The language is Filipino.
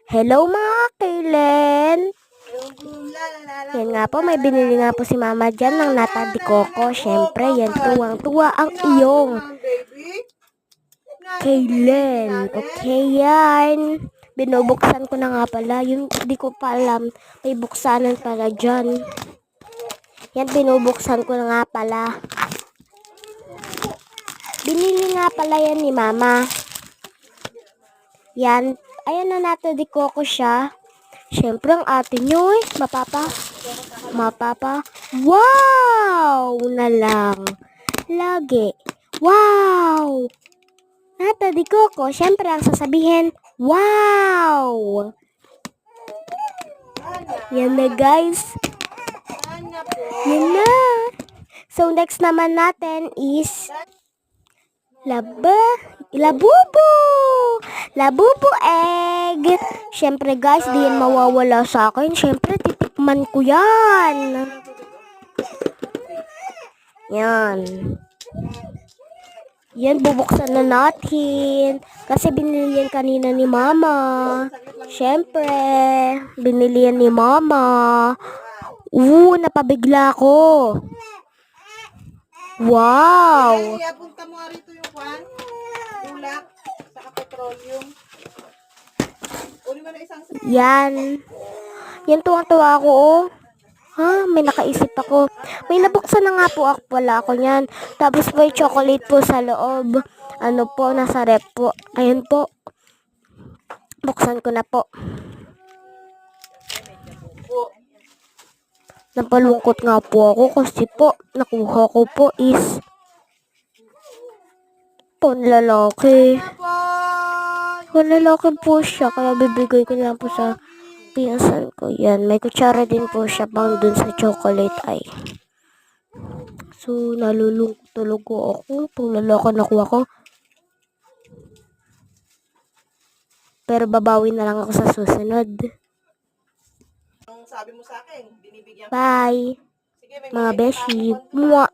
Hello mga Kailen! Yan nga po, may binili nga po si Mama dyan ng nata de coco. Siyempre, yan tuwang-tuwa ang iyong Kailen. Okay yan. Binubuksan ko na nga pala. Yung di ko pa alam, may buksanan pala dyan. Yan, binubuksan ko na nga pala. Binili nga pala yan ni Mama. Yan. Ayan na nata de coco siya. Siyempre, ang atin nyo mapapa, wow na lang. Lagi, wow. Nata de coco, siyempre ang sasabihin, wow. Yan na guys. Yan na. So, next naman natin is Labubo egg. Siyempre guys, di yan mawawala sa akin. Siyempre, titikman ko yan. Yan. Yan, bubuksan na natin. Kasi binili yan kanina ni Mama. Siyempre, binili yan ni Mama. Napabigla ko. Wow. Kaya punta mo rito yung kwan, bulak, saka petroleum. Uli mo na isang Yan. Yan, tuwang-tuwa ako, oh. Ha? May nakaisip ako. May nabuksan na nga po pala ako niyan. Tapos may chocolate po sa loob. Ano po, nasa rep po. Ayun po. Buksan ko na po. Napalungkot nga po ako kasi po, nakuha ko po is panlalaki. Panlalaki po siya, kaya bibigay ko lang po sa pinsan ko. Yan, may kutsara din po siya pang dun sa chocolate ay. So, nalulungkot talaga ako. Panlalaki nakuha ko. Pero babawi na lang ako sa susunod. sabi mo sa akin, binibigyan ko. Bye, Sige, may mga mga beshi. Mwah!